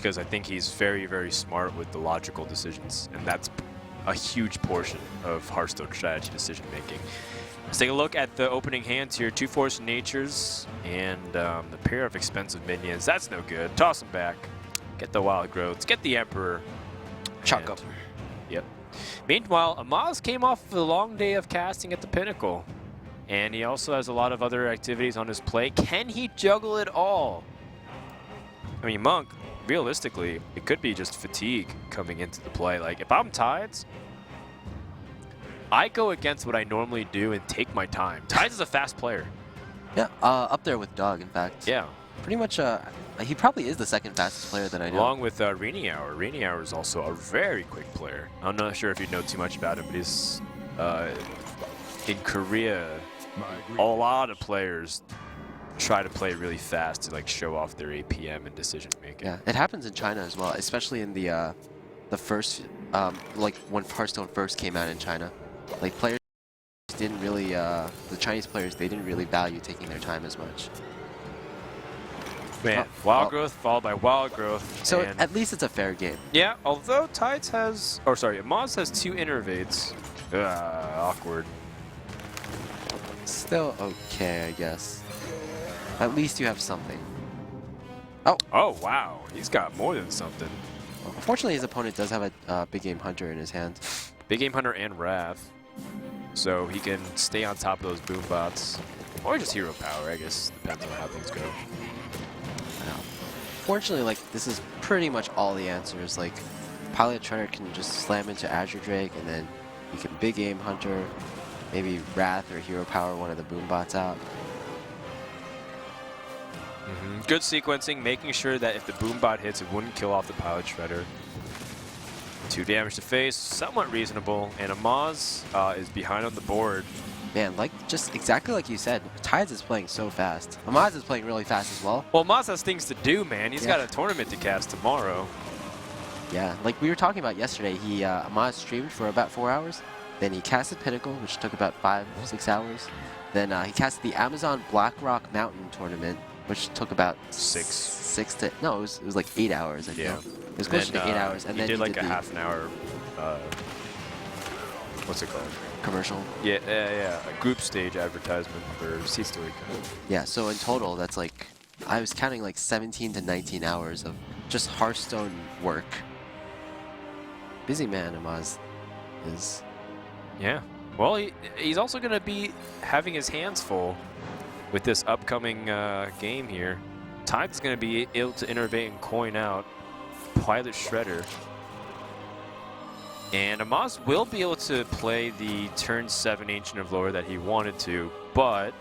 because I think he's very, very smart with the logical decisions, and that's a huge portion of Hearthstone strategy decision making. Let's take a look at the opening hands here. 2 Force Natures and the pair of expensive minions. That's no good. Toss them back. Get the Wild Growths. Get the Emperor. Chuck up. Yep. Meanwhile, Amaz came off of a long day of casting at the Pinnacle. And he also has a lot of other activities on his plate. Can he juggle it all? I mean, Monk, realistically, it could be just fatigue coming into the play. Like, if I'm Tides, I go against what I normally do and take my time. Tides is a fast player. Yeah, up there with Dog, in fact. Yeah. Pretty much, he probably is the second fastest player that I know. Along with Reniauer. Reniauer is also a very quick player. I'm not sure if you know too much about him, but he's in Korea. A lot of players try to play really fast to like show off their APM and decision making. Yeah, it happens in China as well, especially in the first, like when Hearthstone first came out in China. Like players didn't really, the Chinese players, they didn't really value taking their time as much. Man, Wild Growth followed by Wild Growth. So at least it's a fair game. Yeah, although Tides has, or sorry, Amaz has 2 Innervates. Awkward. Still okay, I guess. At least you have something. Oh! Oh, wow. He's got more than something. Well, unfortunately, his opponent does have a Big Game Hunter in his hand. Big Game Hunter and Wrath. So he can stay on top of those boom bots. Or just hero power, I guess. Depends on how things go. Fortunately, like, this is pretty much all the answers. Like, Pilot Shredder can just slam into Azure Drake, and then you can Big Game Hunter, maybe Wrath or Hero Power one of the boom bots out. Good sequencing, making sure that if the boom bot hits, it wouldn't kill off the Pilot Shredder. 2 damage to face, somewhat reasonable, and Amaz is behind on the board. Man, like, just exactly like you said, Tides is playing so fast. Amaz is playing really fast as well. Well, Amaz has things to do, man. He's got a tournament to cast tomorrow. Yeah, like we were talking about yesterday, Amaz streamed for about 4 hours. Then he casted Pinnacle, which took about 5 or 6 hours. Then he casted the Amazon Blackrock Mountain tournament, which took about 6 to, no, it was like 8 hours, I feel. It was closer to 8 hours. And he then did he like did a half an hour, what's it called? Commercial. Yeah, a group stage advertisement for Seed Story. Yeah, so in total, that's like, I was counting like 17 to 19 hours of just Hearthstone work. Busy man, Amaz is. Yeah. Well, he's also going to be having his hands full with this upcoming game here. Tides is going to be able to innervate and coin out Pilot Shredder. And Amaz will be able to play the turn 7 Ancient of Lore that he wanted to, but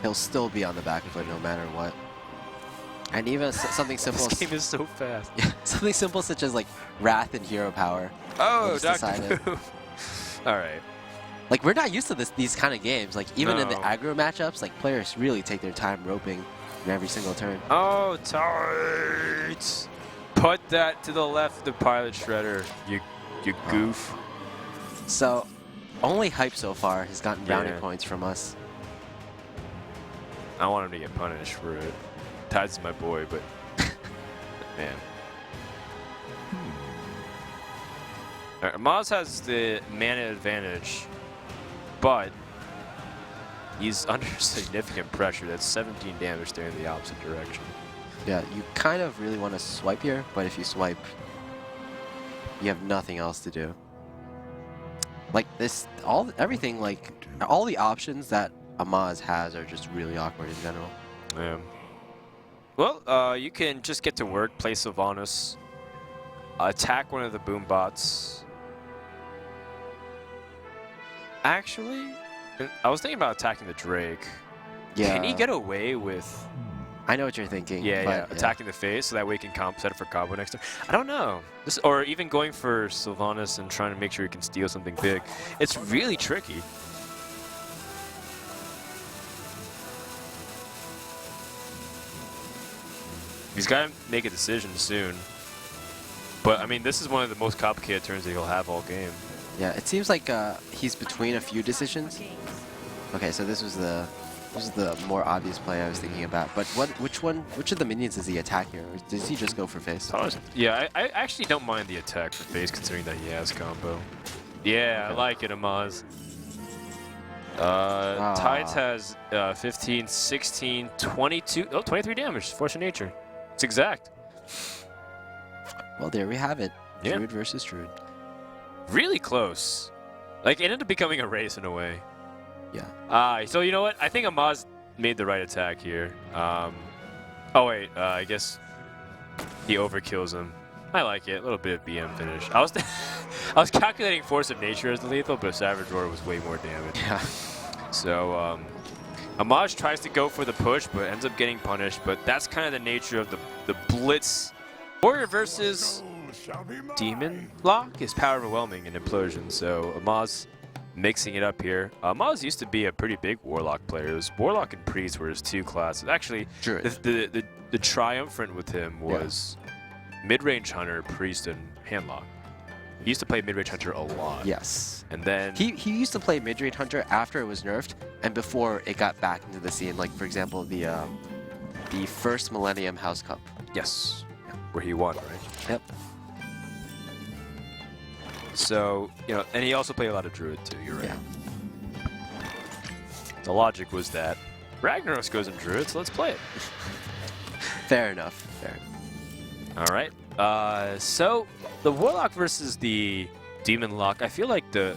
he'll still be on the back foot no matter what. And even something simple. This game is so fast. Yeah, something simple such as like Wrath and Hero Power. Oh, Dr. All right. Like, we're not used to these kind of games. Like, even in the aggro matchups, like, players really take their time roping in every single turn. Oh, Tides! Put that to the left of the Pilot Shredder, you goof. So, only Hype so far has gotten brownie points from us. I want him to get punished for it. Tides is my boy, but man. Right, Amaz has the mana advantage, but he's under significant pressure. That's 17 damage there in the opposite direction. Yeah, you kind of really want to swipe here, but if you swipe, you have nothing else to do. Like this, everything, like all the options that Amaz has are just really awkward in general. Yeah. Well, you can just get to work, play Sylvanas, attack one of the boom bots. Actually, I was thinking about attacking the Drake. Yeah. Can he get away with? I know what you're thinking. Yeah, attacking the face so that way he can set it for combo next turn. I don't know. Or even going for Sylvanas and trying to make sure he can steal something big. It's really tricky. He's got to make a decision soon. But, I mean, this is one of the most complicated turns that he'll have all game. Yeah, it seems like he's between a few decisions. Okay, so this was the This is the more obvious play I was thinking about. But which of the minions is he attacking, or does he just go for face? Yeah, I actually don't mind the attack for face, considering that he has combo. Yeah, I like it, Amaz. Tides has 15, 16, 22, 23 damage. Force of nature. It's exact. Well, there we have it. Yeah. Druid versus Druid. Really close. Like, it ended up becoming a race in a way. Yeah. So you know what? I think Amaz made the right attack here. Oh wait, I guess he overkills him. I like it. A little bit of BM finish. I was calculating Force of Nature as the lethal, but Savage Roar was way more damage. Yeah. So Amaz tries to go for the push, but ends up getting punished. But that's kind of the nature of the Blitz. Warrior versus Demon Lock is power overwhelming and implosion. So Amaz mixing it up here. Amaz used to be a pretty big Warlock player. It was Warlock and Priest were his two classes. Actually, the triumphant with him was mid-range Hunter, Priest, and Handlock. He used to play mid-range Hunter a lot. Yes. And then he used to play mid-range Hunter after it was nerfed and before it got back into the scene. Like, for example, the first Millennium House Cup. Yes. Where he won, right? Yep. So, you know, and he also played a lot of Druid too, you're right. Yeah. The logic was that Ragnaros goes in Druid, so let's play it. Fair enough. Fair. All right. So the Warlock versus the Demon Lock, I feel like the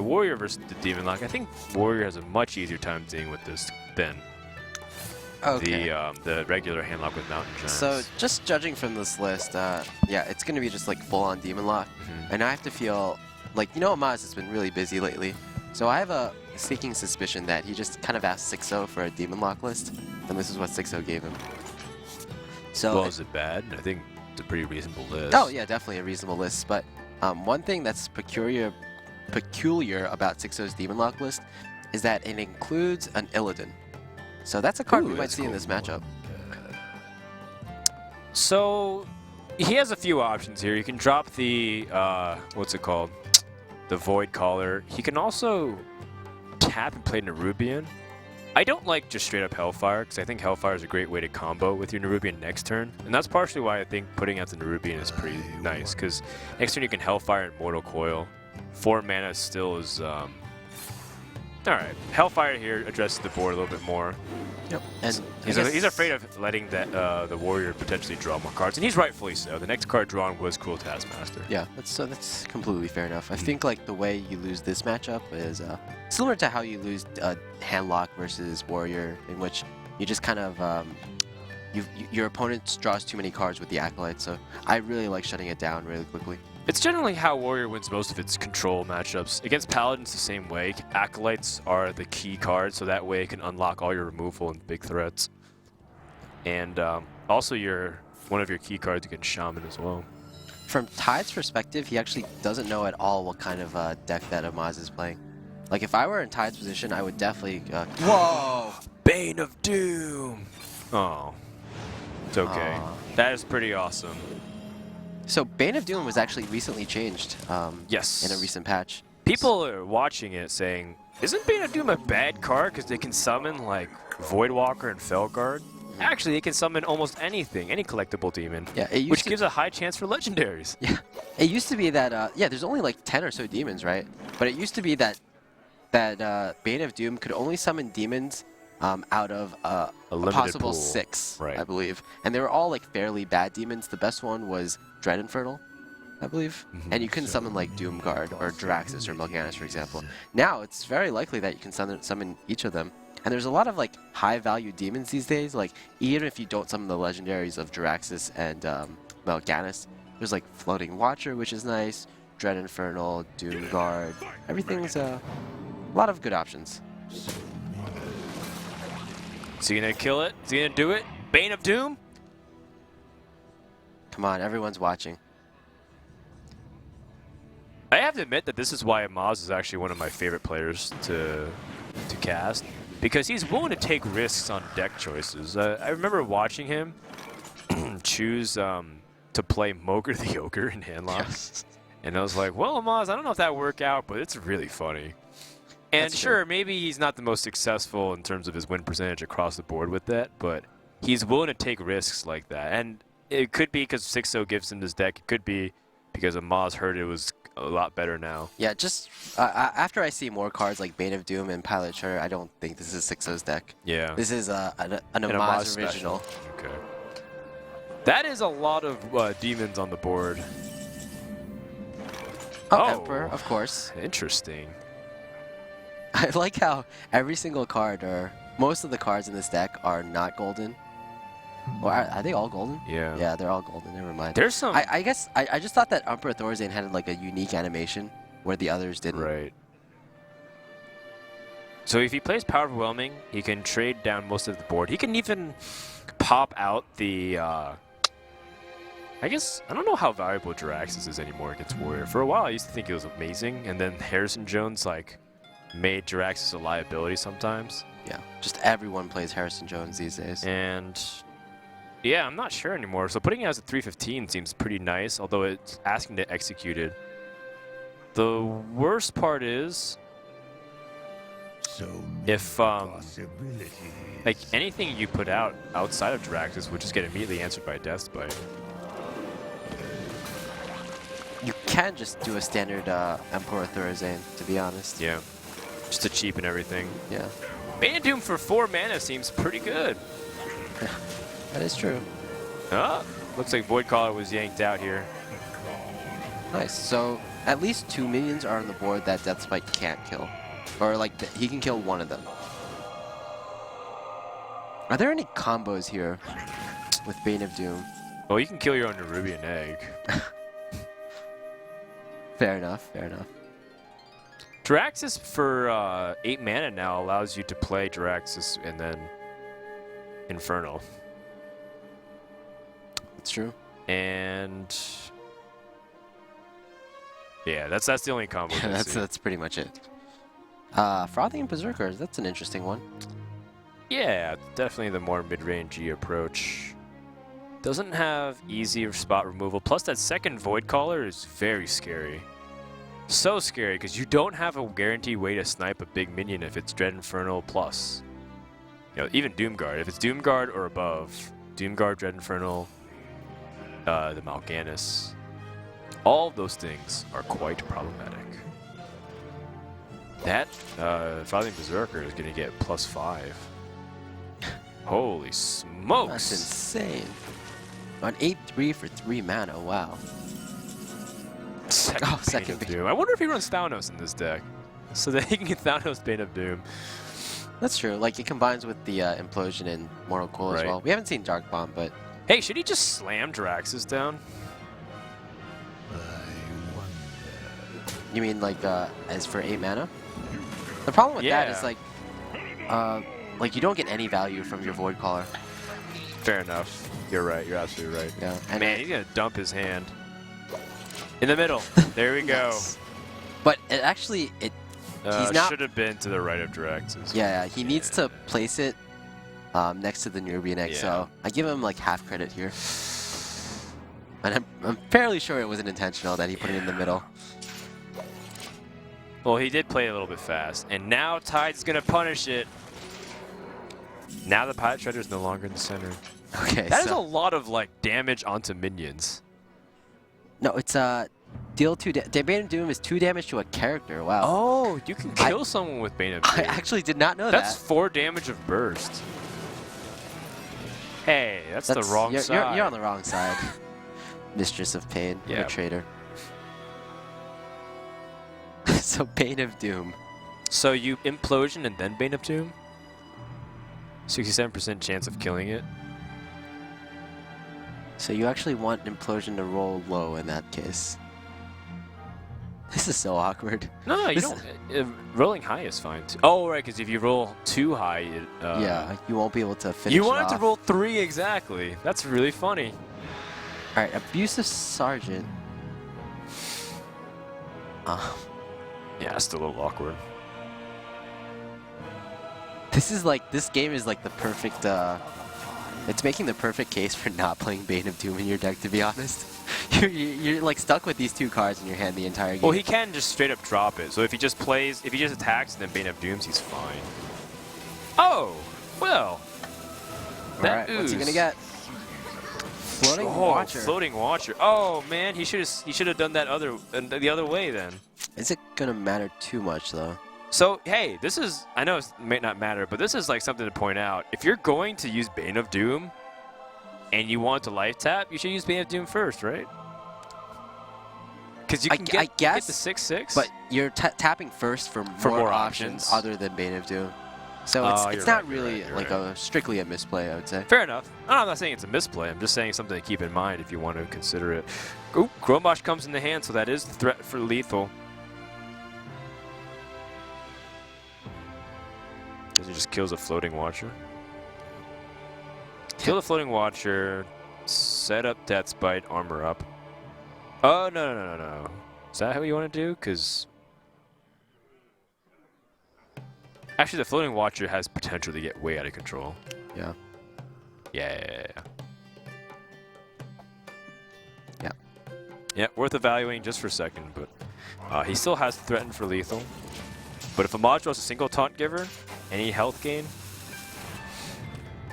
Warrior versus the Demon Lock, I think Warrior has a much easier time dealing with this than the regular Handlock with Mountain Giants. So just judging from this list, yeah, it's going to be just like full-on Demon Lock. And I have to feel like, you know, Amaz has been really busy lately. So I have a sneaking suspicion that he just kind of asked 6-0 for a Demon Lock list, and this is what 6-0 gave him. So well, is it bad? I think it's a pretty reasonable list. Oh yeah, definitely a reasonable list. But one thing that's peculiar about 6-0's Demon Lock list is that it includes an Illidan. So that's a card we might see in this matchup. So he has a few options here. You can drop the what's it called? The Void Caller. He can also tap and play Nerubian. I don't like just straight up Hellfire, because I think Hellfire is a great way to combo with your Nerubian next turn. And that's partially why I think putting out the Nerubian is pretty nice, because next turn you can Hellfire and Mortal Coil. 4 mana still is... Alright, Hellfire here addresses the board a little bit more. Yep. And he's afraid of letting that the Warrior potentially draw more cards, and he's rightfully so. The next card drawn was Cruel Taskmaster. Yeah, that's completely fair enough. I think like the way you lose this matchup is similar to how you lose Handlock versus Warrior, in which you just kind of your opponent draws too many cards with the Acolyte. So I really like shutting it down really quickly. It's generally how Warrior wins most of its control matchups. Against Paladins the same way. Acolytes are the key card, so that way it can unlock all your removal and big threats. And also one of your key cards against Shaman as well. From Tide's perspective, he actually doesn't know at all what kind of deck that Amaz is playing. Like, if I were in Tide's position, I would definitely... Whoa! Bane of Doom! Oh. It's okay. That is pretty awesome. So Bane of Doom was actually recently changed yes. in a recent patch. People are watching it saying, isn't Bane of Doom a bad card because they can summon like Voidwalker and Felguard? Actually, they can summon almost anything, any collectible demon, which gives a high chance for legendaries. Yeah, it used to be that, yeah, there's only like 10 or so demons, right? But it used to be that Bane of Doom could only summon demons out of a possible pool. 6, right. I believe. And they were all like fairly bad demons. The best one was Dread Infernal, I believe. And you can summon like Doomguard or Draxus or Morganis, for example. Now it's very likely that you can summon each of them. And there's a lot of like high-value demons these days. Like even if you don't summon the legendaries of Draxus and Morganis, there's like Floating Watcher, which is nice. Dread Infernal, Doomguard. Everything's a lot of good options. Is he gonna kill it? Is he gonna do it? Bane of Doom? Come on, everyone's watching. I have to admit that this is why Amaz is actually one of my favorite players to cast, because he's willing to take risks on deck choices. I remember watching him choose to play Mogre the Ogre in Handlock, and I was like, well, Amaz, I don't know if that worked out, but it's really funny. And That's sure, true. maybe he's not the most successful in terms of his win percentage across the board with that, but he's willing to take risks like that. And it could be because 6-0 gives him this deck. It could be because Amaz heard it was a lot better now. Yeah, just after I see more cards like Bane of Doom and Pilot Charter, I don't think this is 6-0's deck. Yeah. This is an Amaz Amaz original. special. Okay. That is a lot of demons on the board. Oh, Emperor, of course. Interesting. I like how every single card, or most of the cards in this deck, are not golden. Or are they all golden? Yeah. Yeah, they're all golden. Never mind. There's some... I guess I just thought that Emperor Thorazane had like a unique animation where the others didn't. Right. So if he plays Power Overwhelming, he can trade down most of the board. He can even pop out the... I guess, I don't know how valuable Jiraxis is anymore against Warrior. For a while, I used to think it was amazing, and then Harrison Jones, like, made Jiraxis a liability sometimes. Yeah, just everyone plays Harrison Jones these days. And, yeah, I'm not sure anymore. So putting it as a 315 seems pretty nice, although it's asking to execute it. The worst part is, if, like, anything you put out outside of Jiraxis would just get immediately answered by Death Bite. You can just do a standard Emperor Thorazane, to be honest. Yeah, just to cheapen everything. Yeah. Bane of Doom for 4 mana seems pretty good. That is true. Oh, looks like Void Caller was yanked out here. Nice. So at least 2 minions are on the board that Death Spike can't kill. Or like, he can kill one of them. Are there any combos here with Bane of Doom? Well, you can kill your own Nerubian Egg. Fair enough, fair enough. Jiraxis for 8 mana now allows you to play Jiraxis and then Infernal. That's true. And yeah, that's the only combo. that's pretty much it. Frothing and Berserkers, that's an interesting one. Yeah, definitely the more mid-rangey approach. Doesn't have easy spot removal. Plus that second Void Caller is very scary. So scary because you don't have a guaranteed way to snipe a big minion if it's Dread Infernal plus. You know, even Doomguard. If it's Doomguard or above, Doomguard, Dread Infernal, the Mal'Ganis, all of those things are quite problematic. That Frothing Berserker is going to get +5. Holy smokes! That's insane. On 8-3 for 3 mana, wow. Second Bane of Doom. I wonder if he runs Thanos in this deck, so that he can get Thanos Bane of Doom. That's true. Like, it combines with the Implosion and Mortal Coil as well. We haven't seen Dark Bomb, but... Hey, should he just slam Jiraxis down? You mean, like, as for 8 mana? The problem with that is, like, you don't get any value from your Void Caller. Fair enough. You're right. You're absolutely right. Yeah. And man, he's going to dump his hand. In the middle. There we go. Yes. But it actually, he's not... should have been to the right of Jiraxis. Yeah, he needs to place it next to the Nerubian Egg, so I give him, like, half credit here. And I'm fairly sure it wasn't intentional that he put it in the middle. Well, he did play it a little bit fast, and now Tide's going to punish it. Now the Pilot Shredder is no longer in the center. Okay, That is a lot of, like, damage onto minions. No, it's deal 2 Bane of Doom is 2 damage to a character. Wow. Oh, you can kill someone with Bane of Doom. I actually did not know That's that. 4 damage of burst. Hey, that's the wrong side. You're on the wrong side. Mistress of Pain. Yeah. You're a traitor. So Bane of Doom. So you Implosion and then Bane of Doom? 67% chance of killing it. So you actually want Implosion to roll low in that case. This is so awkward. No, you don't. Rolling high is fine too. Oh, right, because if you roll too high, it, yeah, you won't be able to finish. You it wanted off. to roll 3 exactly. That's really funny. All right, Abusive Sergeant. Yeah, it's still a little awkward. This game is like the perfect. It's making the perfect case for not playing Bane of Doom in your deck, to be honest. you're like stuck with these 2 cards in your hand the entire game. Well, he can just straight up drop it. So if he just attacks and then Bane of Dooms, he's fine. Oh, well. Alright, what's he gonna get? Floating Watcher. Floating Watcher. Oh man, he should have done that the other way then. Is it gonna matter too much though? So hey, I know it may not matter, but this is like something to point out. If you're going to use Bane of Doom and you want to life tap, you should use Bane of Doom first, right? Because you can get the 6/6. But you're tapping first for more options other than Bane of Doom. So it's not really strictly a misplay, I would say. Fair enough. I'm not saying it's a misplay. I'm just saying something to keep in mind if you want to consider it. Ooh, Chromosh comes in the hand, so that is the threat for lethal. Because it just kills a Floating Watcher. Kill the Floating Watcher, set up Death's Bite, armor up. Oh, no. Is that how you want to do? Because actually, the Floating Watcher has potential to get way out of control. Yeah. Yeah. Yeah. Yeah, worth evaluating just for a second, but he still has threatened for lethal. But if Amaz draws a single Taunt Giver, any health gain,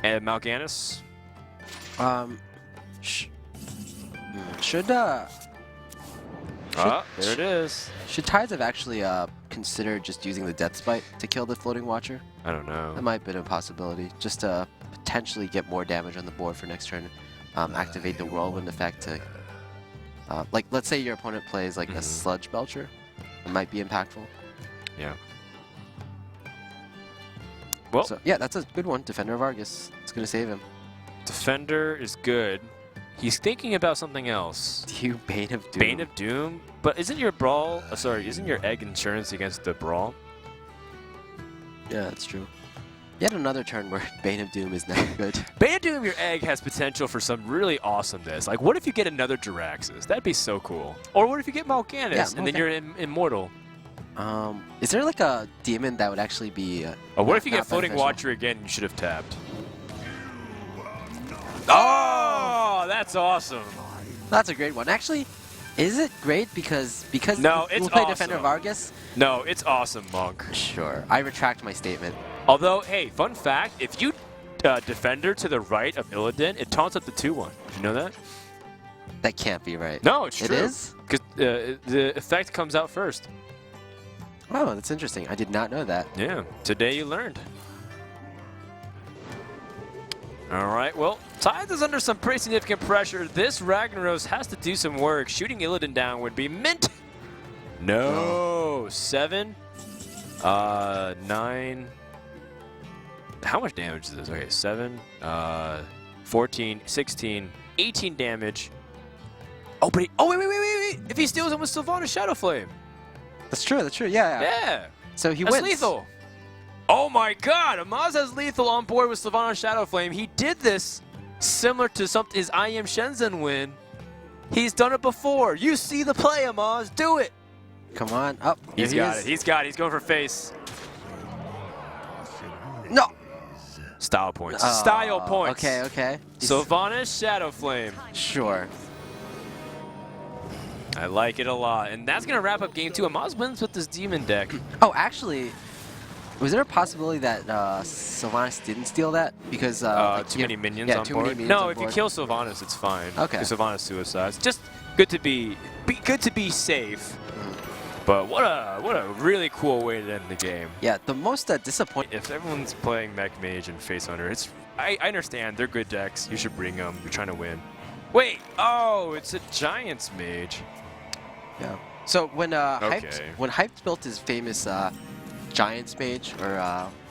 and Mal'Ganis. There it is. Should Tides have actually considered just using the Death Spite to kill the Floating Watcher? I don't know. That might have been a possibility. Just to potentially get more damage on the board for next turn. Activate the Whirlwind effect to... like, let's say your opponent plays like a Sludge Belcher. It might be impactful. Yeah. Well, so, yeah, that's a good one. Defender of Argus. It's going to save him. Defender is good. He's thinking about something else. You Bane of Doom. Bane of Doom? But isn't your brawl... isn't your egg insurance against the brawl? Yeah, that's true. Yet another turn where Bane of Doom is not good. Bane of Doom, your egg, has potential for some really awesomeness. Like, what if you get another Jiraxis? That'd be so cool. Or what if you get Mal'Ganis, and then you're immortal? Is there like a demon that would actually be... what if you get Floating Watcher again and you should have tapped? Oh, that's awesome. That's a great one. Actually, is it great because no, you play Defender of Argus? No, it's awesome, Monk. Sure. I retract my statement. Although, hey, fun fact, if you Defender to the right of Illidan, it taunts up the 2/1. Did you know that? That can't be right. No, it's true. It is? Because the effect comes out first. Oh, that's interesting. I did not know that. Yeah, today you learned. All right, well, Tides is under some pretty significant pressure. This Ragnaros has to do some work. Shooting Illidan down would be mint. No. 7, 9. How much damage is this? Okay, 7, 14, 16, 18 damage. Oh, but wait. If he steals him with Sylvanas Shadow Flame. That's true, yeah. Yeah. So he That's wins. lethal. Oh my god, Amaz has lethal on board with Sylvanas Shadow Flame. He did this similar to his I Am Shenzhen win. He's done it before. You see the play, Amaz. Do it. Come on. Up. He's got it. He's got it. He's going for face. No. Style points. Style points. Okay. Sylvanas Shadow Flame. Sure. I like it a lot. And that's going to wrap up game 2. Amaz wins with this demon deck. Oh, actually, was there a possibility that Sylvanas didn't steal that? Because too many minions on board? No, if you kill Sylvanas, it's fine. Okay. Because Sylvanas suicides. Just good to be safe. But what a really cool way to end the game. Yeah, the most disappointing. If everyone's playing Mech Mage and Face Hunter, I understand they're good decks. You should bring them. You're trying to win. Wait, oh, it's a Giants Mage. Yeah. So when Hyped built his famous Giants Mage, or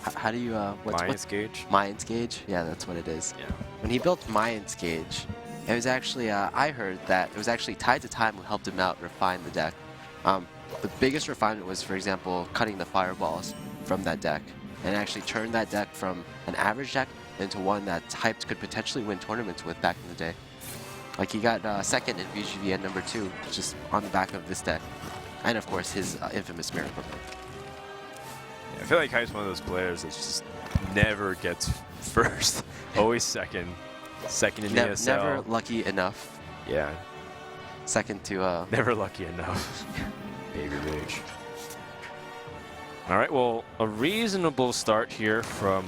how do you Mayans Gauge? Mayans Gauge. Yeah, that's what it is. Yeah. When he built Mayans Gauge, it was actually I heard that it was actually TidesofTime who helped him out refine the deck. The biggest refinement was, for example, cutting the fireballs from that deck, and actually turned that deck from an average deck into one that Hyped could potentially win tournaments with back in the day. Like, he got second in VGVN #2, just on the back of this deck. And, of course, his infamous Miracle. Yeah, I feel like Hype's one of those players that just never gets first. Always second. Second in ESL. Never lucky enough. Yeah. second to Never lucky enough. Baby Rage. All right, well, a reasonable start here from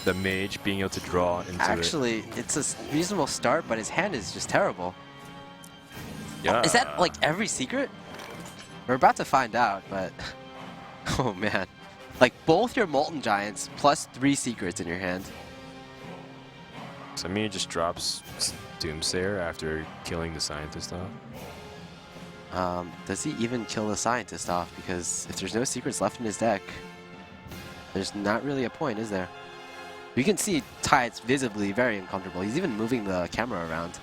the mage being able to draw into it. Actually, it's a reasonable start, but his hand is just terrible. Yeah. Is that like every secret? We're about to find out, but oh man. Like both your Molten Giants plus 3 secrets in your hand. So Mia just drops Doomsayer after killing the scientist off. Does he even kill the scientist off? Because if there's no secrets left in his deck, there's not really a point, is there? You can see Tides visibly very uncomfortable. He's even moving the camera around.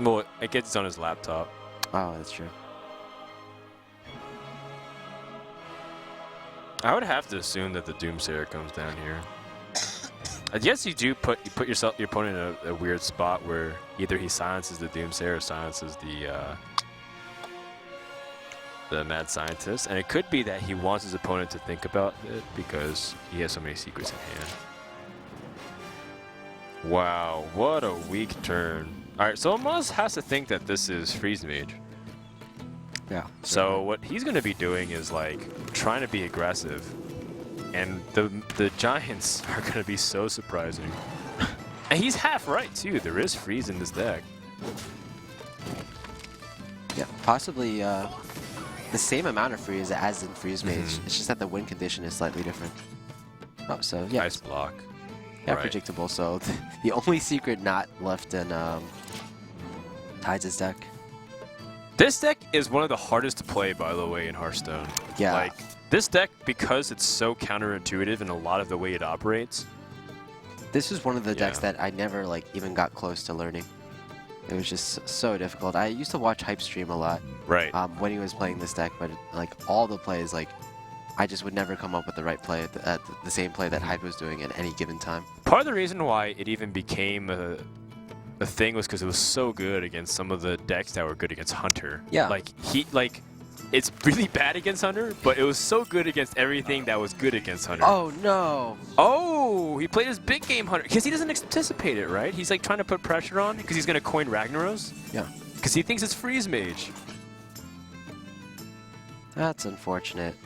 Well, I guess it's on his laptop. Oh, that's true. I would have to assume that the Doomsayer comes down here. I guess you do put your opponent in a weird spot where either he silences the Doomsayer or silences the mad scientist, and it could be that he wants his opponent to think about it because he has so many secrets in hand. Wow, what a weak turn. All right, so Amaz has to think that this is Freeze Mage. Yeah. So what he's going to be doing is like trying to be aggressive. And the Giants are going to be so surprising. And he's half right, too. There is freeze in this deck. Yeah, possibly the same amount of freeze as in Freeze Mage. It's just that the win condition is slightly different. Oh, so yeah. Nice block. Yeah, Right. predictable. So the only secret not left in Tides' deck. This deck is one of the hardest to play, by the way, in Hearthstone. Yeah. Like, this deck, because it's so counterintuitive in a lot of the way it operates. This was one of the decks Yeah. that I never like even got close to learning. It was just so difficult. I used to watch Hype stream a lot Right. when he was playing this deck, but like all the plays, like I just would never come up with the right play at the same play that Hyde was doing at any given time. Part of the reason why it even became a thing was because it was so good against some of the decks that were good against Hunter. Yeah. Like it's really bad against Hunter, but it was so good against everything that was good against Hunter. Oh no! Oh, he played his big game Hunter because he doesn't anticipate it, right? He's like trying to put pressure on because he's gonna coin Ragnaros. Yeah. Because he thinks it's Freeze Mage. That's unfortunate.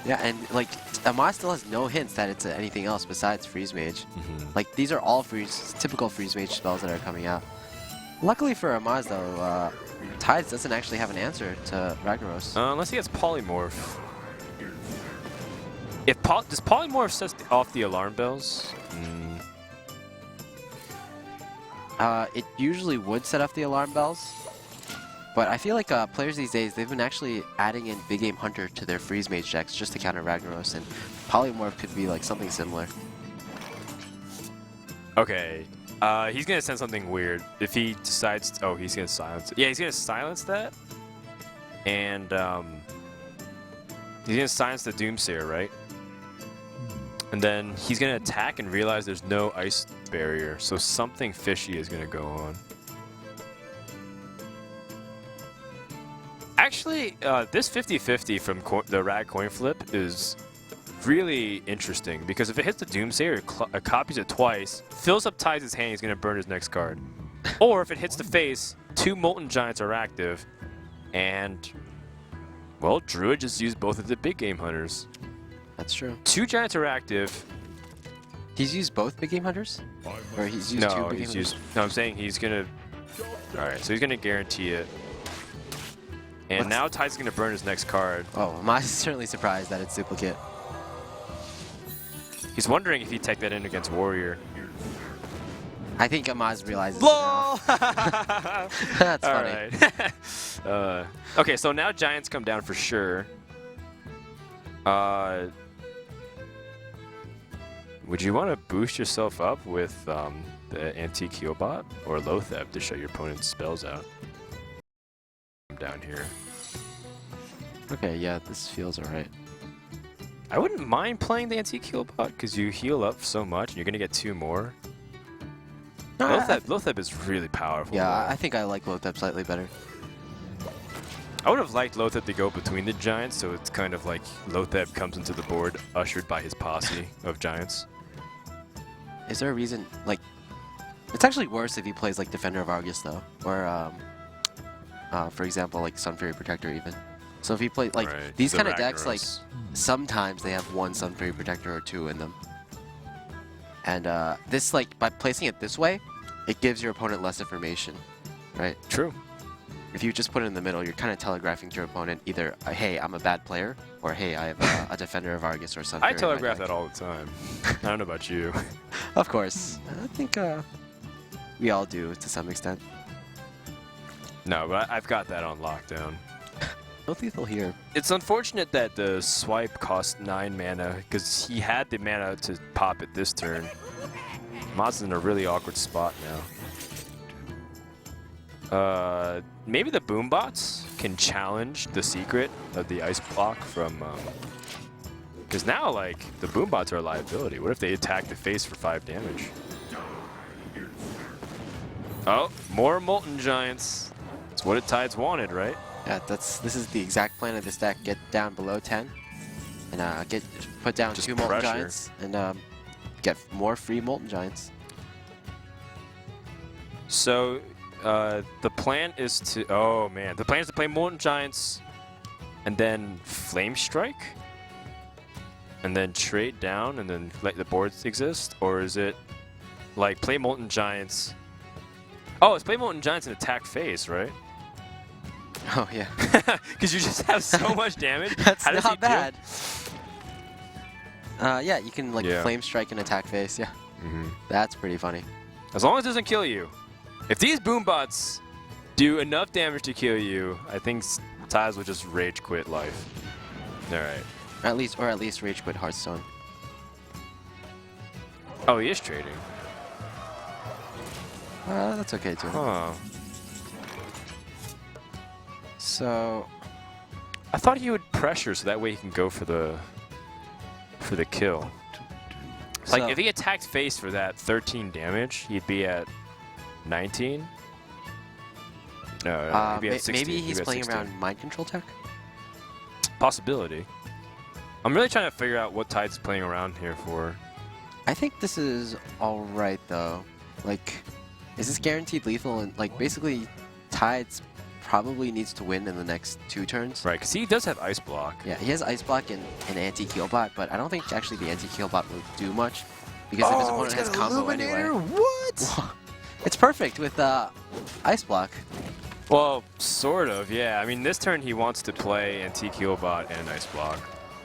Yeah, and like Amaz still has no hints that it's anything else besides Freeze Mage. Like these are all typical Freeze Mage spells that are coming out. Luckily for Amaz though, Tides doesn't actually have an answer to Ragnaros. Unless he has Polymorph. Does Polymorph set off the alarm bells? It usually would set off the alarm bells, but I feel like players these days, they've been actually adding in Big Game Hunter to their Freeze Mage decks just to counter Ragnaros, and Polymorph could be like something similar. Okay. He's going to send something weird. If he decides... Oh, he's going to silence it. Yeah, he's going to silence that. And he's going to silence the Doomsayer, right? And then he's going to attack and realize there's no ice barrier. So something fishy is going to go on. Actually, this 50-50 from the Rag coin flip is really interesting because if it hits the Doomsayer, it copies it twice, fills up Tides' hand, he's going to burn his next card. Or if it hits the face, 2 Molten Giants are active, and, well, Druid just used both of the big game hunters. That's true. 2 Giants are active. He's used both Big Game Hunters? Or he's used 2 Big Game Hunters? No, I'm saying he's going to... Alright, so he's going to guarantee it. And now Tides is going to burn his next card. Oh, Amaz is certainly surprised that it's duplicate. He's wondering if he'd take that in against Warrior. I think Amaz realizes LOL! it now. That's funny. Alright. Okay, so now Giants come down for sure. Would you want to boost yourself up with the Antique Healbot or Lotheb to shut your opponent's spells out? Down here. Okay, yeah, this feels alright. I wouldn't mind playing the Antique Healbot because you heal up so much and you're going to get 2 more. No, Lotheb is really powerful. Yeah, I think I like Lotheb slightly better. I would have liked Lotheb to go between the Giants, so it's kind of like Lotheb comes into the board ushered by his posse of Giants. Is there a reason, like, It's actually worse if he plays like Defender of Argus though, or for example like Sun Fury Protector even. So if he plays like these kind of decks, like sometimes they have one Sun Fury Protector or two in them. And this, like, by placing it this way, it gives your opponent less information, right? True. If you just put it in the middle, you're kind of telegraphing to your opponent either, hey, I'm a bad player, or hey, I have a Defender of Argus or something. I telegraph that all the time. I don't know about you. Of course. I think we all do to some extent. No, but I've got that on lockdown. No lethal here. It's unfortunate that the swipe cost 9 mana, because he had the mana to pop it this turn. Amaz is in a really awkward spot now. Maybe the boom bots can challenge the secret of the ice block from... because now, like, the boom bots are a liability. What if they attack the face for 5 damage? Oh, more Molten Giants. That's what Tides wanted, right? Yeah, this is the exact plan of this deck. Get down below 10, and put down Just 2 Molten pressure. Giants, and get more free Molten Giants. So, the plan is to... Oh, man. The plan is to play Molten Giants and then Flame Strike? And then trade down and then let the boards exist? Or is it, like, play Molten Giants... Oh, it's play Molten Giants and attack face, right? Oh, yeah. Because you just have so much damage. That's How does he not bad. Yeah, you can, like, Flame Strike and attack face, yeah. That's pretty funny. As long as it doesn't kill you. If these boom bots do enough damage to kill you, I think Tides will just rage quit life. Alright. Or at least rage quit Hearthstone. Oh, he is trading. That's okay too. Huh. So I thought he would pressure so that way he can go for the kill. Like if he attacked face for that 13 damage, he'd be at 19. No, he'd be at 16. Maybe he's playing 16. around mind control tech. Possibility. I'm really trying to figure out what Tides is playing around here for. I think this is all right though. Like, is this guaranteed lethal? And like basically, Tides probably needs to win in the next 2 turns. Right, because he does have Ice Block. Yeah, he has Ice Block and anti-Keelbot, but I don't think actually the anti-Keelbot will do much because if his opponent has combo anyway. What? It's perfect with Ice Block. Well, sort of, yeah. I mean, this turn he wants to play anti-Keelbot and Ice Block,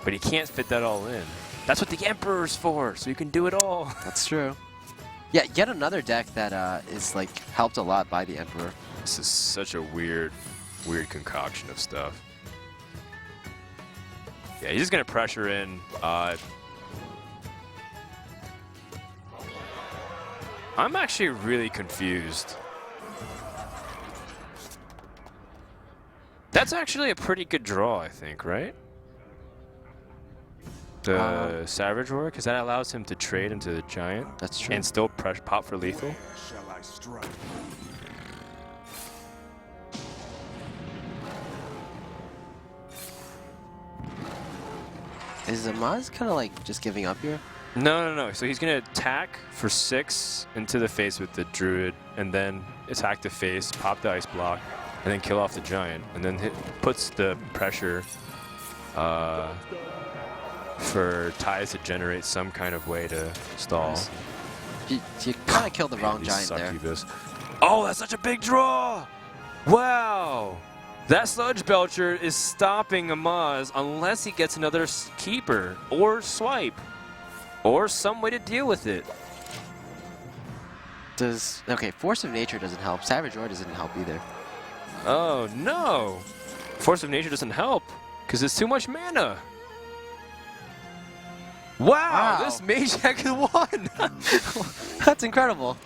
but he can't fit that all in. That's what the Emperor's for, so you can do it all. That's true. Yeah, yet another deck that is like helped a lot by the Emperor. This is such a weird concoction of stuff. Yeah, he's just gonna pressure in. I'm actually really confused. That's actually a pretty good draw, I think, right? The Savage Roar, because that allows him to trade into the Giant. That's true. And still pop for lethal. Shall I strike? Is Amaz kind of like just giving up here? No. So he's going to attack for 6 into the face with the Druid, and then attack the face, pop the Ice Block, and then kill off the Giant. And then puts the pressure for Tides to generate some kind of way to stall. You kind of killed the wrong Giant there. Oh, that's such a big draw! Wow! That Sludge Belcher is stopping Amaz unless he gets another Keeper or Swipe or some way to deal with it. Okay, Force of Nature doesn't help. Savage Roar doesn't help either. Oh no! Force of Nature doesn't help because it's too much mana. Wow! This Mage Deck won! That's incredible.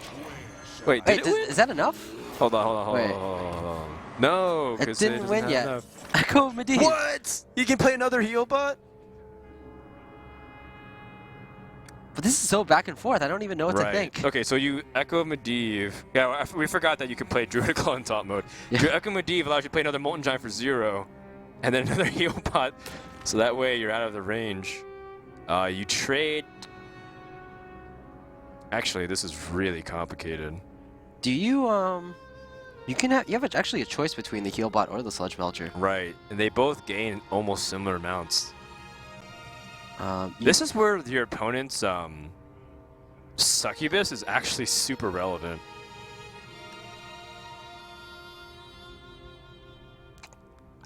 Wait, did it win? Is that enough? Hold on. No, because it didn't win yet. Echo of Medivh. What? You can play another heal bot? But this is so back and forth. I don't even know what to think. Okay, so you Echo of Medivh. Yeah, we forgot that you can play Druid Claw in top mode. Yeah. Your Echo of Medivh allows you to play another Molten Giant for 0, and then another heal bot. So that way you're out of the range. You trade. Actually, this is really complicated. Do you you have actually a choice between the heal bot or the sludge belcher. Right, and they both gain almost similar amounts. You- This is where your opponent's succubus is actually super relevant.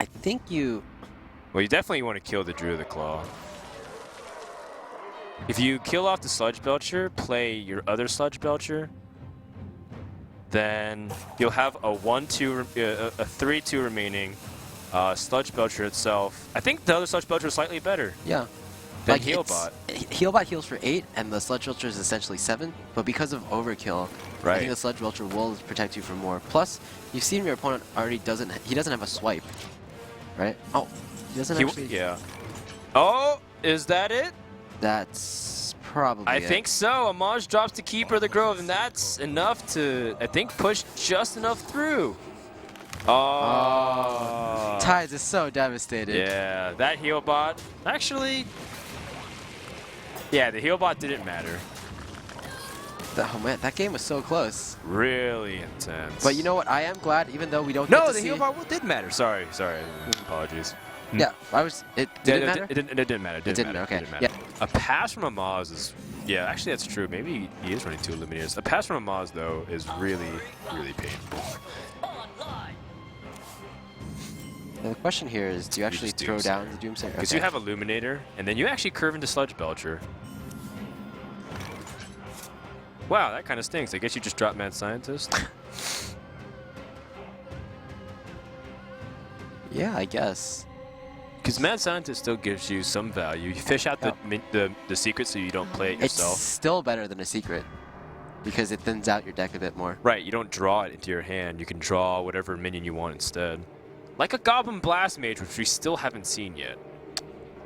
I think you. Well, you definitely want to kill the Druid of the Claw. If you kill off the Sludge Belcher, play your other Sludge Belcher, then you'll have a 3-2 remaining. Sludge Belcher itself. I think the other Sludge Belcher is slightly better Yeah. than Like Healbot. Healbot heals for 8, and the Sludge Belcher is essentially 7. But because of overkill, I think the Sludge Belcher will protect you for more. Plus, you've seen your opponent already doesn't have a swipe, right? Oh, he doesn't actually. Yeah. Oh, is that it? That's probably. I think so. Amaz drops the Keeper of the Grove, and that's enough to, I think, push just enough through. Oh. Tides is so devastated. Yeah, that heal bot. Actually, yeah, the heal bot didn't matter. Oh man, that game was so close. Really intense. But you know what? I am glad, even though we don't. get No, to the see... heal bot did matter. Sorry. Apologies. Yeah, I was. It didn't matter. It didn't matter. It didn't matter. Okay. It didn't matter. Yeah. A pass from Amaz is, yeah, actually that's true. Maybe he is running 2 Illuminators. A pass from Amaz though is really, really painful. And the question here is, do you actually just throw Doomsayer. down the Doomsayer? Because you have Illuminator, and then you actually curve into Sludge Belcher. Wow, that kind of stinks. I guess you just drop Mad Scientist. Yeah, I guess. Because Mad Scientist still gives you some value. You fish out the secret so you don't play it yourself. It's still better than a secret, because it thins out your deck a bit more. Right, you don't draw it into your hand. You can draw whatever minion you want instead. Like a Goblin Blast Mage, which we still haven't seen yet.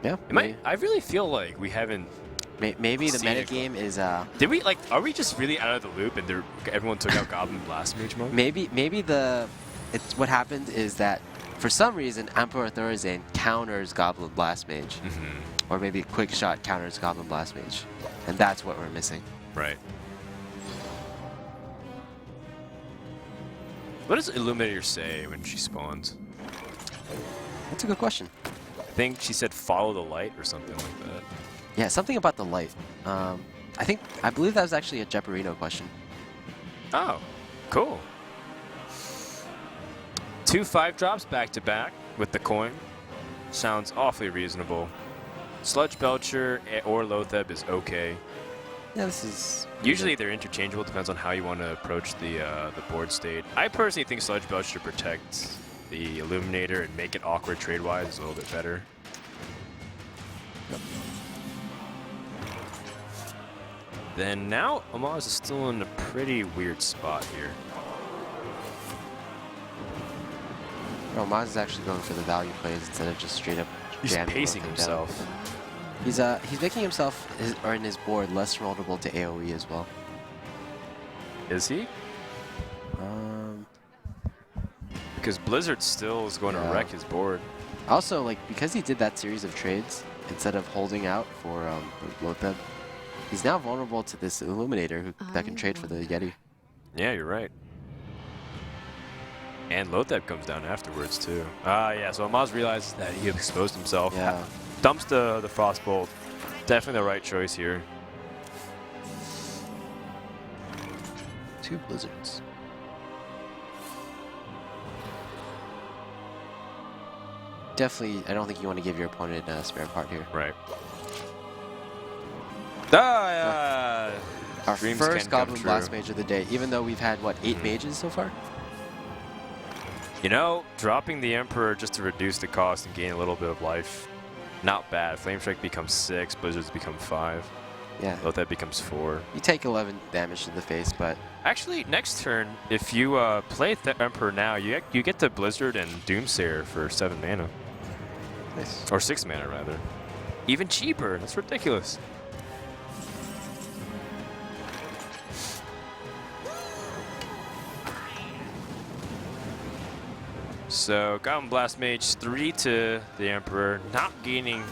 Yeah. I really feel like we haven't. Maybe the metagame is. Did we like? Are we just really out of the loop and everyone took out Goblin Blast Mage mode? Maybe what happened is that for some reason Emperor Thurzane counters Goblin Blast Mage, or maybe Quick Shot counters Goblin Blast Mage, and that's what we're missing. Right. What does Illuminator say when she spawns? That's a good question. I think she said follow the light or something like that. Yeah, something about the light. I believe that was actually a Jeoparino question. Oh, cool. 2 5-drops back to back with the coin. Sounds awfully reasonable. Sludge Belcher or Lotheb is okay. Yeah, this is... Usually they're interchangeable, depends on how you want to approach the board state. I personally think Sludge Belcher protects the Illuminator and make it awkward trade-wise is a little bit better. Then now Amaz is still in a pretty weird spot here. Amaz is actually going for the value plays instead of just straight up He's jamming pacing down. himself. He's making himself in his board less vulnerable to AoE as well. Is he? Because Blizzard still is going to wreck his board. Also, like, because he did that series of trades instead of holding out for Lotheb, he's now vulnerable to this Illuminator that can trade for the Yeti. Yeah, you're right. And Lotheb comes down afterwards too. Yeah, so Amaz realizes that he exposed himself. Yeah. Dumps the Frostbolt. Definitely the right choice here. 2 Blizzards. Definitely, I don't think you want to give your opponent a spare part here. Right. Our Dreams first can come Goblin true. Blast Mage of the day, even though we've had, what, 8 mages so far? You know, dropping the Emperor just to reduce the cost and gain a little bit of life, not bad. Flame Strike becomes 6, Blizzards become 5. Yeah. Lotheb becomes 4. You take 11 damage to the face, but... Actually, next turn, if you play the Emperor now, you get the Blizzard and Doomsayer for 7 mana. Nice. Or 6 mana, rather. Even cheaper. That's ridiculous. So, Goblin Blast Mage 3 to the Emperor, not gaining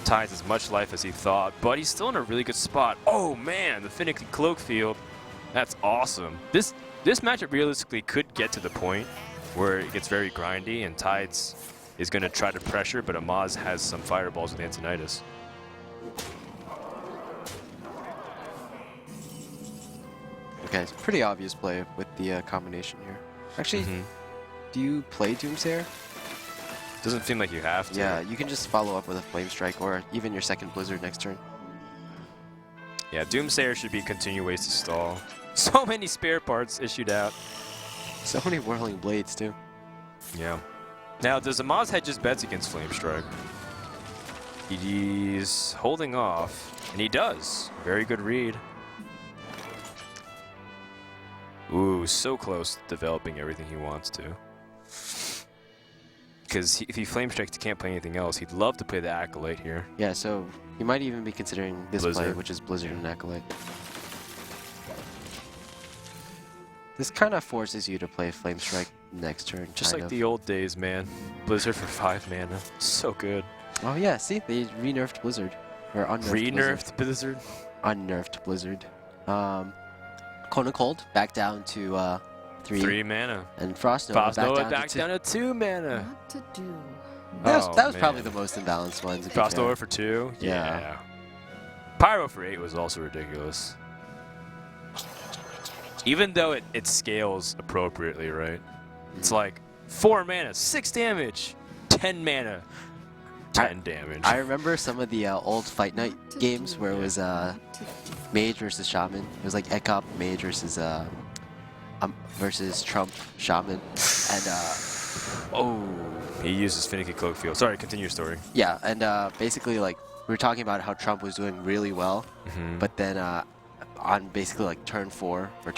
Tides as much life as he thought, but he's still in a really good spot. Oh man, the Finicky Cloak Field. That's awesome. this matchup realistically could get to the point where it gets very grindy and Tides is going to try to pressure, but Amaz has some fireballs with Antonitis. Okay, it's a pretty obvious play with the combination here. Actually, do you play Doomsayer? Doesn't seem like you have to. Yeah, you can just follow up with a Flame Strike or even your second Blizzard next turn. Yeah, Doomsayer should be continued ways to stall. So many spare parts issued out. So many Whirling Blades, too. Yeah. Now, does Amaz hedge his bets against Flame Strike? He's holding off, and he does. Very good read. Ooh, so close to developing everything he wants to. Because if he Flame Strikes, he can't play anything else. He'd love to play the Acolyte here. Yeah, so you might even be considering this play, which is Blizzard and Acolyte. This kind of forces you to play Flame Strike next turn. Just like the old days, man. Blizzard for 5 mana. So good. Oh yeah, see? They re-nerfed Blizzard. Or unnerfed Blizzard? Unnerfed Blizzard. Kona Cold back down to 3 mana. And Frost Nova back down to 2 mana. What to do? That was probably the most imbalanced one. Frost Nova for 2? Yeah. Pyro for 8 was also ridiculous. Even though it scales appropriately, right? It's like 4 mana, 6 damage, 10 mana, 10 damage. I remember some of the old Fight Night games where it was Mage versus Shaman. It was like Ekop Mage versus Trump Shaman, and oh, he uses Finicky Cloakfield. Sorry, continue your story. Yeah, and basically like we were talking about how Trump was doing really well, but then on basically like turn 4 or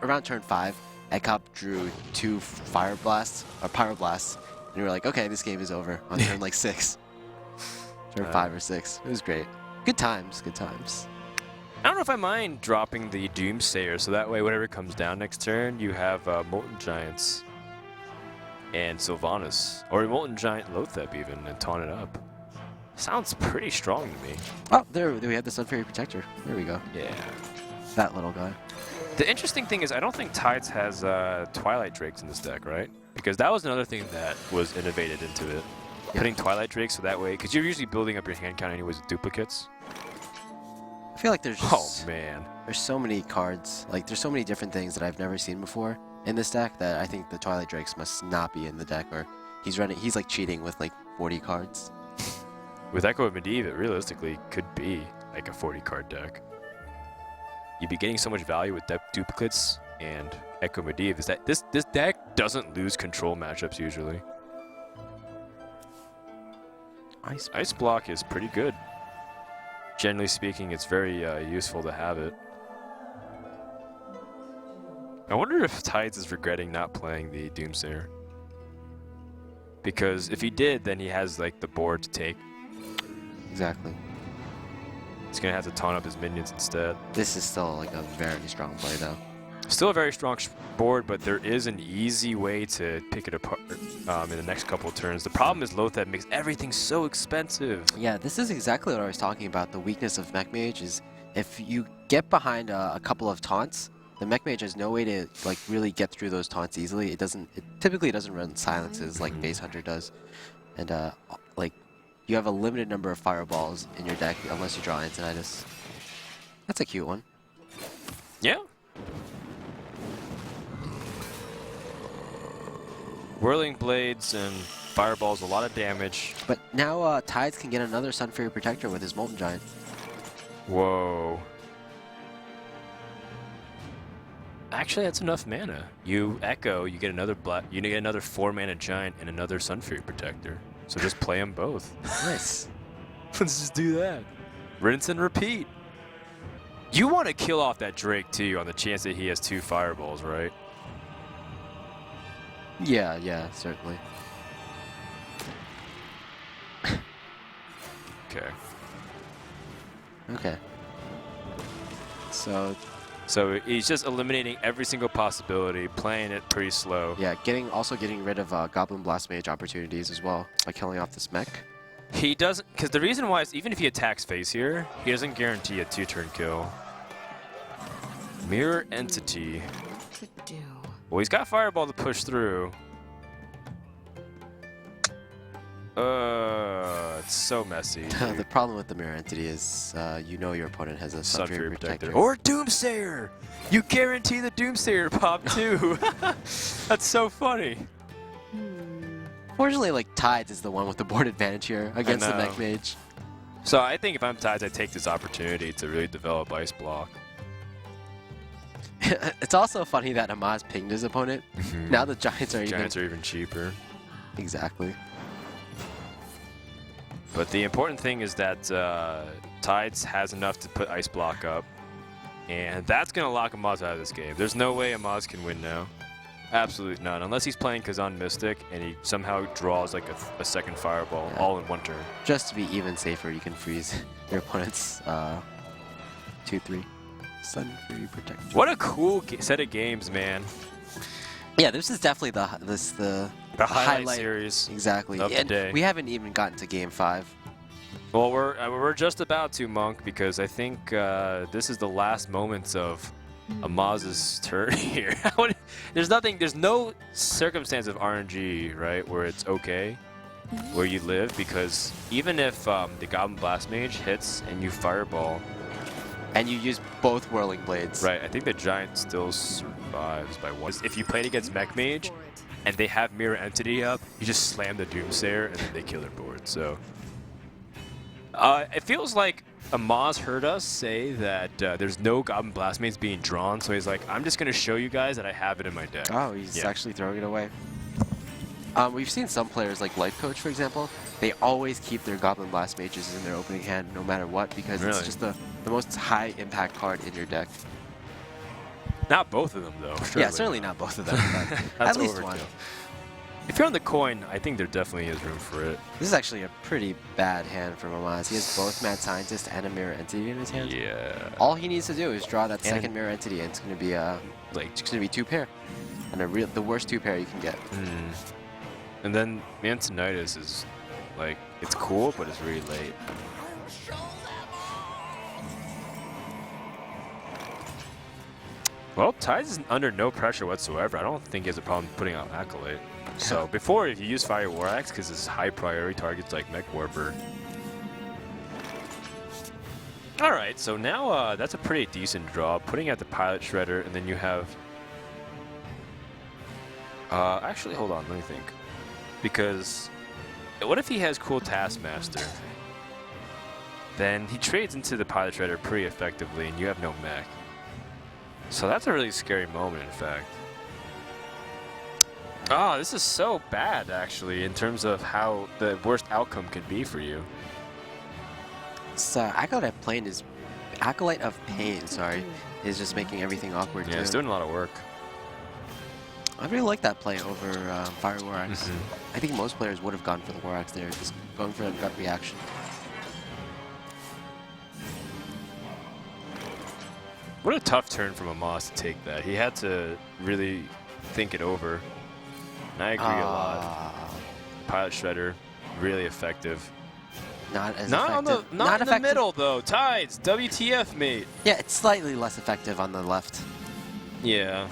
around turn 5, Ekop drew 2 Fire Blasts or Pyro Blasts, and we were like, okay, this game is over on turn like 6, turn 5 or 6. It was great. Good times, good times. I don't know if I mind dropping the Doomsayer, so that way whatever comes down next turn, you have Molten Giants and Sylvanas, or Molten Giant Lothep even, and taunt it up. Sounds pretty strong to me. Oh, there we have the Sun Fairy Protector. There we go. Yeah. That little guy. The interesting thing is I don't think Tides has Twilight Drakes in this deck, right? Because that was another thing that was innovated into it. Yeah. Putting Twilight Drakes so that way, because you're usually building up your hand count anyways with duplicates. I feel like there's just, oh man, there's so many cards, like there's so many different things that I've never seen before in this deck that I think the Twilight Drakes must not be in the deck, or he's like cheating with like 40 cards. With Echo of Medivh, it realistically could be like a 40 card deck. You'd be getting so much value with duplicates and Echo Medivh is that this deck doesn't lose control matchups usually. Ice Block is pretty good. Generally speaking, it's very useful to have it. I wonder if Tides is regretting not playing the Doomsayer. Because if he did, then he has like the board to take. Exactly. He's going to have to taunt up his minions instead. This is still like a very strong play though. Still a very strong board, but there is an easy way to pick it apart in the next couple of turns. The problem is Lothep makes everything so expensive. Yeah, this is exactly what I was talking about. The weakness of Mech Mage is if you get behind a couple of taunts, the Mech Mage has no way to like really get through those taunts easily. It typically doesn't run silences like Base Hunter does, and like you have a limited number of fireballs in your deck unless you draw Antonitis. That's a cute one. Yeah. Whirling Blades and Fireballs, a lot of damage. But now Tides can get another Sun Fairy Protector with his Molten Giant. Whoa. Actually, that's enough mana. You Echo, you get another 4 mana Giant and another Sun Fairy Protector. So just play them both. Nice. Let's just do that. Rinse and repeat. You want to kill off that Drake too on the chance that he has 2 Fireballs, right? Yeah, certainly. Okay. Okay. So he's just eliminating every single possibility, playing it pretty slow. Yeah, also getting rid of Goblin Blast Mage opportunities as well by killing off this mech. He doesn't, because the reason why is even if he attacks face here, he doesn't guarantee a 2-turn kill. Mirror Entity. do? Well, he's got Fireball to push through. It's so messy. The problem with the Mirror Entity is you know your opponent has a Sub-Fury Protector. Or Doomsayer! You guarantee the Doomsayer pop too! That's so funny. Fortunately, like, Tides is the one with the board advantage here against the know. Mech Mage. So I think if I'm Tides, I take this opportunity to really develop Ice Block. It's also funny that Amaz pinged his opponent. Now the Giants are even cheaper. Exactly. But the important thing is that Tides has enough to put Ice Block up. And that's going to lock Amaz out of this game. There's no way Amaz can win now. Absolutely none. Unless he's playing Kazan Mystic and he somehow draws like a second Fireball all in one turn. Just to be even safer, you can freeze your opponent's 2/3 Sun Fury Protector. What a cool set of games, man. Yeah, this is definitely the highlight series. Exactly. Of the day. We haven't even gotten to Game 5. Well, we're just about to, Monk, because I think this is the last moments of Amaz's turn here. There's no circumstance of RNG, right, where it's okay where you live, because even if the Goblin Blast Mage hits and you Fireball, and you use both Whirling Blades. Right, I think the Giant still survives by one. If you played against Mech Mage and they have Mirror Entity up, you just slam the Doomsayer and then they kill their board. So it feels like Amaz heard us say that there's no Goblin Blast Mages being drawn, so he's like, I'm just going to show you guys that I have it in my deck. Oh, he's actually throwing it away. We've seen some players like Life Coach, for example, they always keep their Goblin Blast Mages in their opening hand no matter what, because it's just the most high impact card in your deck. Not both of them, though. Yeah, certainly not both of them, but at least one. If you're on the coin, I think there definitely is room for it. This is actually a pretty bad hand from Amaz. He has both Mad Scientist and a Mirror Entity in his hand. Yeah. All he needs to do is draw that second Mirror Entity, and it's going to be it's going to be 2 pair, and the worst 2 pair you can get. And then Mantinitis is like, it's cool, but it's really late. Well, Tides is under no pressure whatsoever. I don't think he has a problem putting out Acolyte. So before, if you use Fire War Axe, because it's high priority targets like Mech Warper. All right, so now that's a pretty decent draw. Putting out the Pilot Shredder, and then you have... actually, hold on, let me think. Because what if he has cool Taskmaster? Then he trades into the Pilot Shredder pretty effectively, and you have no mech. So that's a really scary moment, in fact. Oh, this is so bad, actually, in terms of how the worst outcome could be for you. This Acolyte of Pain, is just making everything awkward. Yeah, it's doing a lot of work. I really like that play over Fire War Axe. I think most players would have gone for the War Axe there, just going for a gut reaction. What a tough turn from Amaz to take that. He had to really think it over. And I agree a lot. Pilot Shredder, really effective. Not as not effective. Not in the middle, though. Tides, WTF, mate. Yeah, it's slightly less effective on the left. Yeah.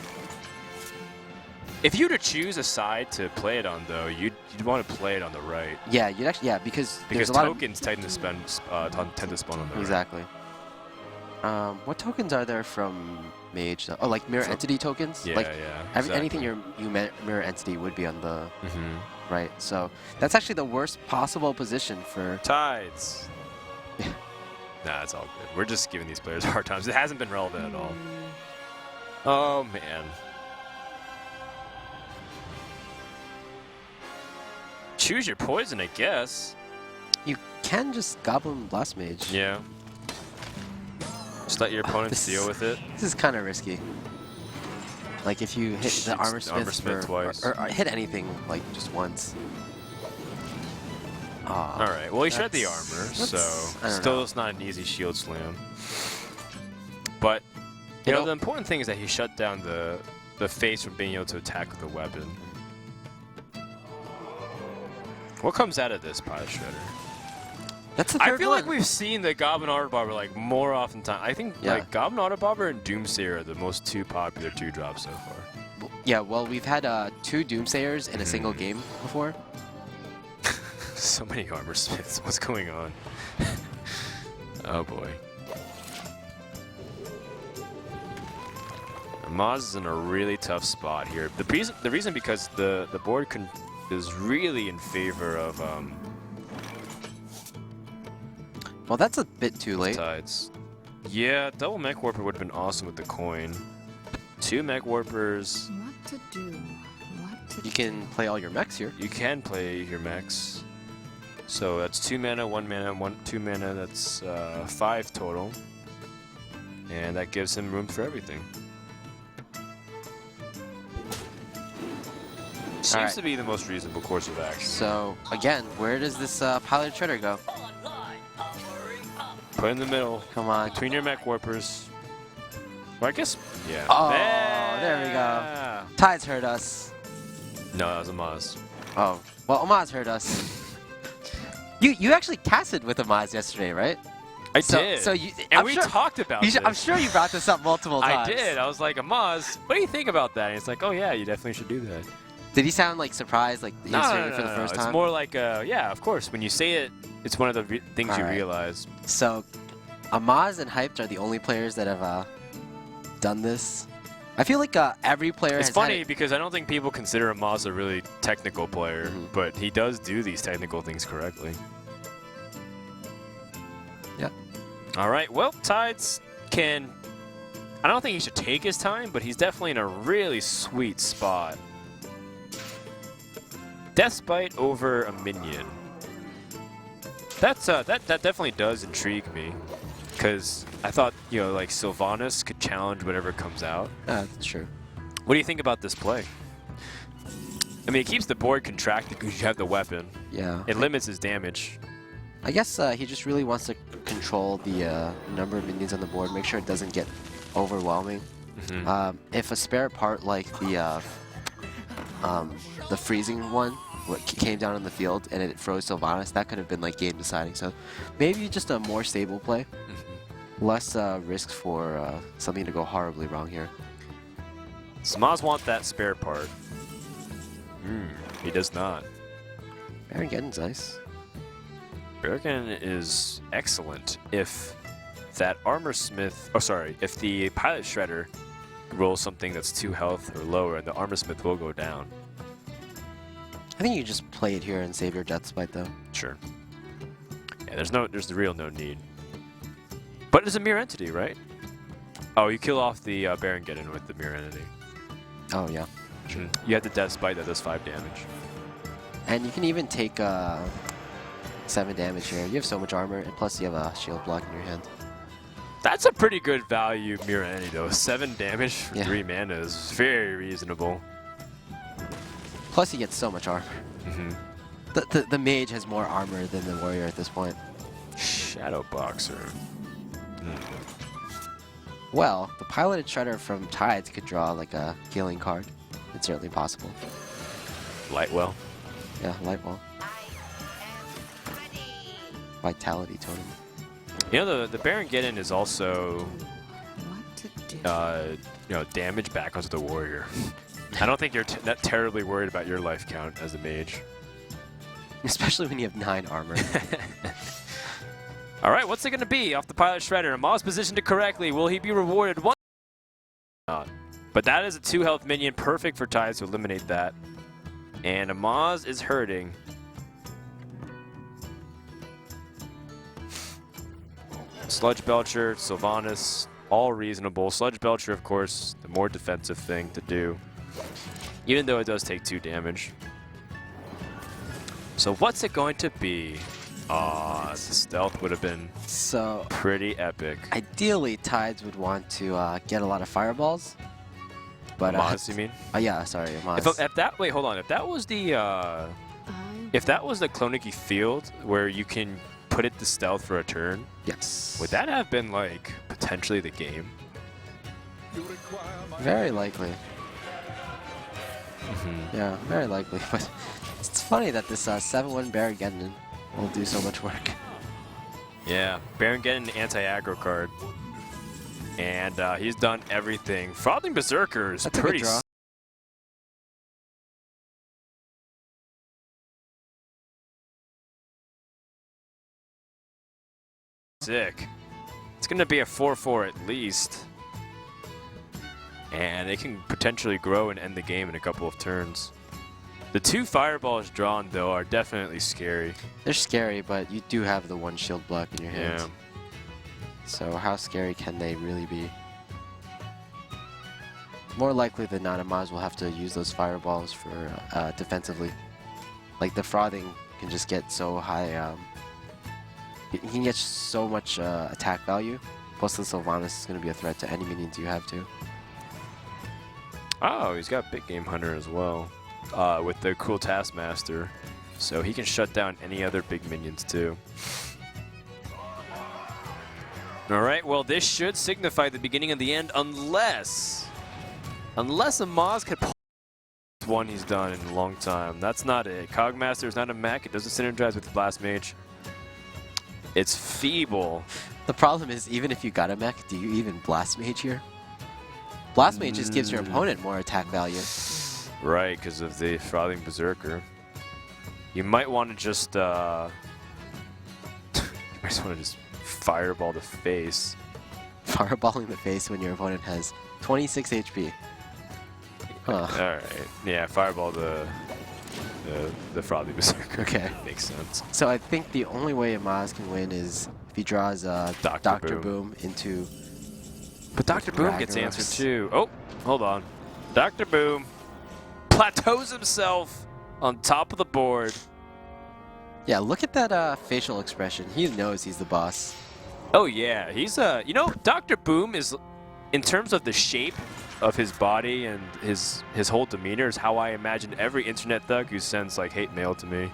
If you were to choose a side to play it on, though, you'd want to play it on the right. Yeah, you'd actually, because there's a lot tokens tend to spawn on the exactly. Right. What tokens are there from Mage? Oh, like Mirror Entity tokens? Yeah, like, yeah. Exactly. Anything you Mirror Entity would be on the right. So that's actually the worst possible position for Tides. Nah, it's all good. We're just giving these players hard times. It hasn't been relevant at all. Oh, man. Choose your poison, I guess. You can just Goblin Blast Mage. Yeah. Just let your opponents deal with it. This is kind of risky. Like if you hit the Armor Smith twice. or hit anything like just once. All right. Well, he shred the armor, so still it's not an easy shield slam. But you know, the important thing is that he shut down the face from being able to attack with a weapon. What comes out of this Pilot Shredder? That's the third I feel one. like we've seen the Goblin Autobobber like more often time. I think like Goblin Autobobber and Doomsayer are the most 2 popular 2-drops so far. Yeah, well, we've had 2 Doomsayers in a single game before. So many armor smiths. What's going on? Oh boy. Amaz is in a really tough spot here. The reason because the board is really in favor of Well, that's a bit too late. Tides. Yeah, double mech warper would have been awesome with the coin. 2 mech warpers. What to do? You can play all your mechs here. You can play your mechs. So that's 2 mana, 1 mana, 2 mana. That's 5 total, and that gives him room for everything. Seems to be the most reasonable course of action. So again, where does this Pilot Shredder go? Put in the middle. Come on. Between your mech warpers. Well, I guess, yeah. Oh, there we go. Tides hurt us. No, that was Amaz. Oh, well, Amaz hurt us. You actually casted with Amaz yesterday, right? I did. So you, and we talked about this. I'm sure you brought this up multiple times. I did. I was like, Amaz, what do you think about that? And it's like, oh yeah, you definitely should do that. Did he sound like surprised, like he was hearing it for the first time? It's more like, yeah, of course. When you say it, it's one of the things you realize. So, Amaz and Hyped are the only players that have done this. I feel like every player has. It's funny because I don't think people consider Amaz a really technical player, but he does do these technical things correctly. Yeah. All right. Well, Tides can. I don't think he should take his time, but he's definitely in a really sweet spot. Deathbite over a minion. That's that definitely does intrigue me, because I thought, you know, like Sylvanas could challenge whatever comes out. That's true. What do you think about this play? I mean, it keeps the board contracted because you have the weapon. Yeah. It limits his damage. I guess he just really wants to control the number of minions on the board, make sure it doesn't get overwhelming. If a spare part like the freezing one came down on the field and it froze Sylvanas, that could have been like game deciding. So maybe just a more stable play. Less risk for something to go horribly wrong here. Amaz want that spare part. He does not. Baron Geddon's nice. Baron is excellent if that armor smith, oh sorry, if the pilot shredder rolls something that's 2 health or lower, and the armor smith will go down. I think you just play it here and save your Deathbite though. Sure. Yeah, there's the real no need. But it's a mirror entity, right? Oh, you kill off the Baron Geddon with the mirror entity. Oh yeah. Sure. You have the Deathbite that does 5 damage. And you can even take 7 damage here. You have so much armor, and plus you have a shield block in your hand. That's a pretty good value mirror entity though. 7 damage for 3 mana is very reasonable. Plus he gets so much armor. The mage has more armor than the warrior at this point. Shadow Boxer. Well, the piloted shredder from Tides could draw like a healing card. It's certainly possible. Lightwell. Yeah, Lightwell. Vitality totem. You know, the Baron Geddon is also What to do? you know, damage back onto the warrior. I don't think you're not terribly worried about your life count as a mage. Especially when you have 9 armor. All right, what's it going to be off the pilot shredder? Amaz positioned it correctly. Will he be rewarded? One. Not. But that is a 2 health minion, perfect for Tides to eliminate that. And Amaz is hurting. Sludge Belcher, Sylvanas, all reasonable. Sludge Belcher, of course, the more defensive thing to do, even though it does take 2 damage. So what's it going to be? Aw, the stealth would have been So pretty epic. ideally, Tides would want to get a lot of fireballs. But Amaz, you mean? yeah, sorry, Amaz. If that, wait, hold on. If that was the Kloniki field where you can put it to stealth for a turn, yes. would that have been like potentially the game? Very likely. Yeah, very likely. But it's funny that this 7-1 Baron Geddon will do so much work. Yeah, Baron Geddon anti-aggro card. And he's done everything. Frothing Berserker is That's a good pretty draw. sick. It's going to be a 4-4 at least. And it can potentially grow and end the game in a couple of turns. The 2 fireballs drawn, though, are definitely scary. They're scary, but you do have the 1 shield block in your hand. Yeah. So how scary can they really be? More likely than not, Amaz will have to use those fireballs for defensively. Like the frothing can just get so high. He can get so much attack value. Plus the Sylvanas is going to be a threat to any minions you have too. Oh, he's got Big Game Hunter as well. With the Cruel Taskmaster. So he can shut down any other big minions too. Alright, well this should signify the beginning of the end unless Amaz could pull one he's done in a long time. That's not it. Cogmaster is not a mech. It doesn't synergize with Blast Mage. It's feeble. The problem is, even if you got a mech, do you even Blast Mage here? Blast Mage just gives your opponent more attack value. Right, because of the Frothing Berserker. You might want to just, you might want to just fireball the face. Fireballing the face when your opponent has 26 HP. Huh. All right, yeah, fireball the Frothing Berserker. Okay. Makes sense. So I think the only way Amaz can win is if he draws Dr. Boom into... But Dr. Boom gets answered too. Oh, hold on. Dr. Boom plateaus himself on top of the board. Yeah, look at that facial expression. He knows he's the boss. Oh yeah, he's you know, Dr. Boom is, in terms of the shape of his body and his whole demeanor, is how I imagine every internet thug who sends like hate mail to me.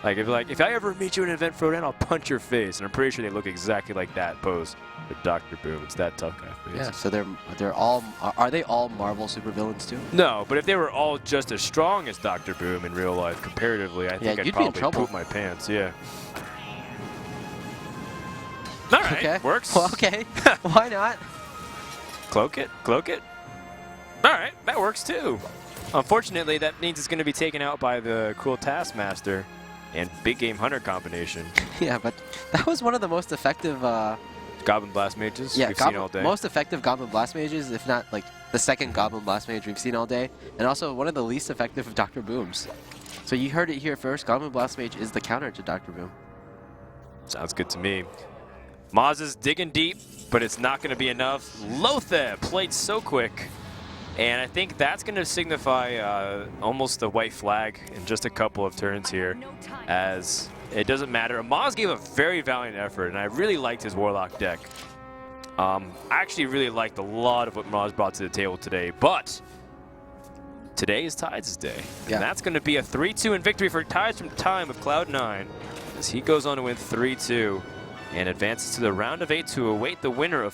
If I ever meet you in an event, Frodan, I'll punch your face. And I'm pretty sure they look exactly like that pose. But Dr. Boom, it's that tough guy face. Yeah, so they're all, are they all Marvel supervillains too? No, but if they were all just as strong as Dr. Boom in real life, comparatively, I think I'd probably poop my pants, yeah. All right, okay. Works. Well, okay, why not? Cloak it, cloak it. All right, that works too. Unfortunately, that means it's going to be taken out by the Cruel Taskmaster and Big Game Hunter combination. Yeah, but that was one of the most effective... Goblin Blast Mages we've seen all day. Most effective Goblin Blast Mages, if not like the second Goblin Blast Mage we've seen all day. And also one of the least effective of Dr. Booms. So you heard it here first, Goblin Blast Mage is the counter to Dr. Boom. Sounds good to me. Maz is digging deep, but it's not going to be enough. Lotheb played so quick. And I think that's going to signify almost a white flag in just a couple of turns here, as it doesn't matter. Amaz gave a very valiant effort, and I really liked his Warlock deck. I actually really liked a lot of what Amaz brought to the table today, but today is Tides' day. And that's going to be a 3-2 in victory for Tides from Time of Cloud9, as he goes on to win 3-2 and advances to the round of 8 to await the winner of